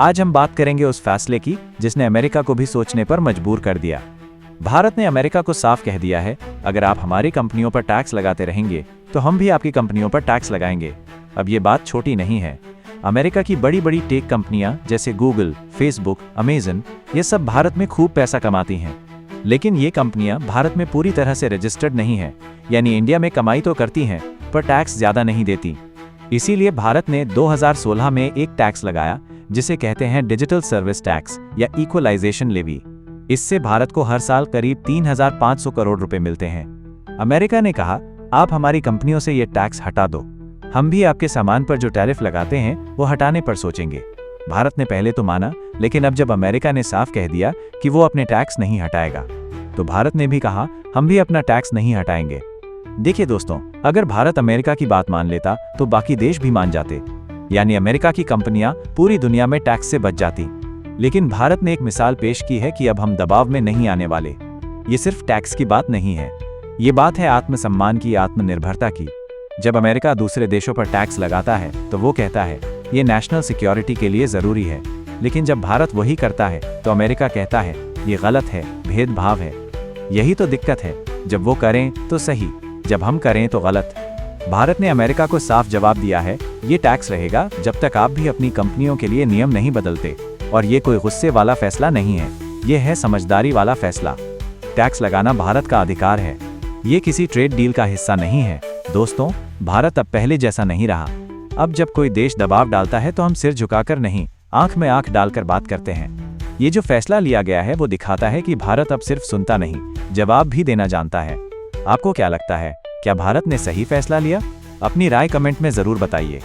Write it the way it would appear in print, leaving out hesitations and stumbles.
आज हम बात करेंगे उस फैसले की जिसने अमेरिका को भी सोचने पर मजबूर कर दिया। भारत ने अमेरिका को साफ कह दिया है, अगर आप हमारी कंपनियों पर टैक्स लगाते रहेंगे तो हम भी आपकी कंपनियों पर टैक्स लगाएंगे। अब ये बात छोटी नहीं है। अमेरिका की बड़ी बड़ी टेक कंपनियां जैसे गूगल, फेसबुक, अमेजन, ये सब भारत में खूब पैसा कमाती हैं। लेकिन ये कंपनियां भारत में पूरी तरह से रजिस्टर्ड नहीं हैं, यानी इंडिया में कमाई तो करती हैं पर टैक्स ज़्यादा नहीं देती। इसीलिए भारत ने 2016 में एक टैक्स लगाया जिसे कहते हैं डिजिटल सर्विस टैक्स या इक्वलाइजेशन लेवी। इससे भारत को हर साल करीब 3,500 करोड़ रुपए मिलते हैं। अमेरिका ने कहा, आप हमारी कंपनियों से ये टैक्स हटा दो, हम भी आपके सामान पर जो टैरिफ लगाते हैं वो हटाने पर सोचेंगे। भारत ने पहले तो माना, लेकिन अब जब अमेरिका ने साफ कह दिया कि वो अपने टैक्स नहीं हटाएगा, तो भारत ने भी कहा हम भी अपना टैक्स नहीं हटाएंगे। देखिए दोस्तों, अगर भारत अमेरिका की बात मान लेता तो बाकी देश भी मान जाते, यानी अमेरिका की कंपनियां पूरी दुनिया में टैक्स से बच जाती। लेकिन भारत ने एक मिसाल पेश की है कि अब हम दबाव में नहीं आने वाले। ये सिर्फ टैक्स की बात नहीं है, ये बात है आत्मसम्मान की, आत्मनिर्भरता की। जब अमेरिका दूसरे देशों पर टैक्स लगाता है तो वो कहता है ये नेशनल सिक्योरिटी के लिए जरूरी है, लेकिन जब भारत वही करता है तो अमेरिका कहता है ये गलत है, भेदभाव है। यही तो दिक्कत है, जब वो करें तो सही, जब हम करें तो गलत। भारत ने अमेरिका को साफ जवाब दिया है, ये टैक्स रहेगा जब तक आप भी अपनी कंपनियों के लिए नियम नहीं बदलते। और ये कोई गुस्से वाला फैसला नहीं है, ये है समझदारी वाला फैसला। टैक्स लगाना भारत का अधिकार है, ये किसी ट्रेड डील का हिस्सा नहीं है। दोस्तों, भारत अब पहले जैसा नहीं रहा। अब जब कोई देश दबाव डालता है तो हम सिर झुकाकर नहीं, आंख में आंख डालकर बात करते हैं। ये जो फैसला लिया गया है वो दिखाता है कि भारत अब सिर्फ सुनता नहीं, जवाब भी देना जानता है। आपको क्या लगता है, क्या भारत ने सही फैसला लिया? अपनी राय कमेंट में जरूर बताइए।